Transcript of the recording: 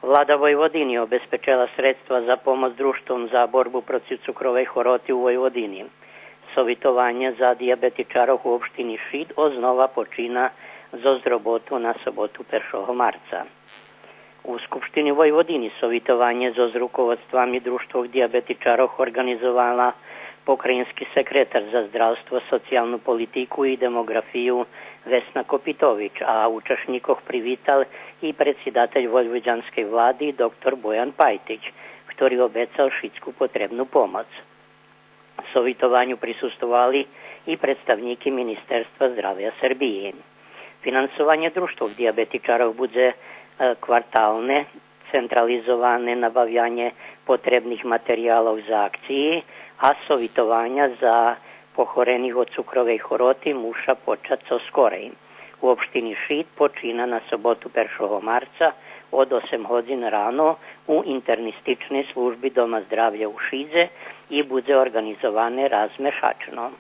Vlada Vojvodini obezpečila sredstva za pomoc društvom za borbu protiv cukrovej choroty u Vojvodini. Sovitovanje za diabetičarov u opštini Šid oznova počína zo zrobotu na sobotu 1. marca. U Skupštini Vojvodini sovitovanje zo rukovodstvami društvog diabetičarov organizovala pokrajinski sekretar za zdravstvo, socijalnu politiku i demografiju Vesna Kopitović, a učešnikov privital i predsjedatelj vojvođanske vladi dr. Bojan Pajtić, ktorý obecal šidsku potrebnu pomoc. Sovitovanju prisustovali i predstavniki Ministerstva zdravja Srbije. Finansovanje društvog diabetičarov bude kvartalne, centralizovane nabavljanje potrebnih materijalov za akcije, a sovitovanja za pohorenih od cukrovej choroty muša počať so skorej. U opštini Šid počína na sobotu 1. marca od 8 hodin ráno u internističnej službi Doma zdravlja u Šidze i bude organizované razmešačno.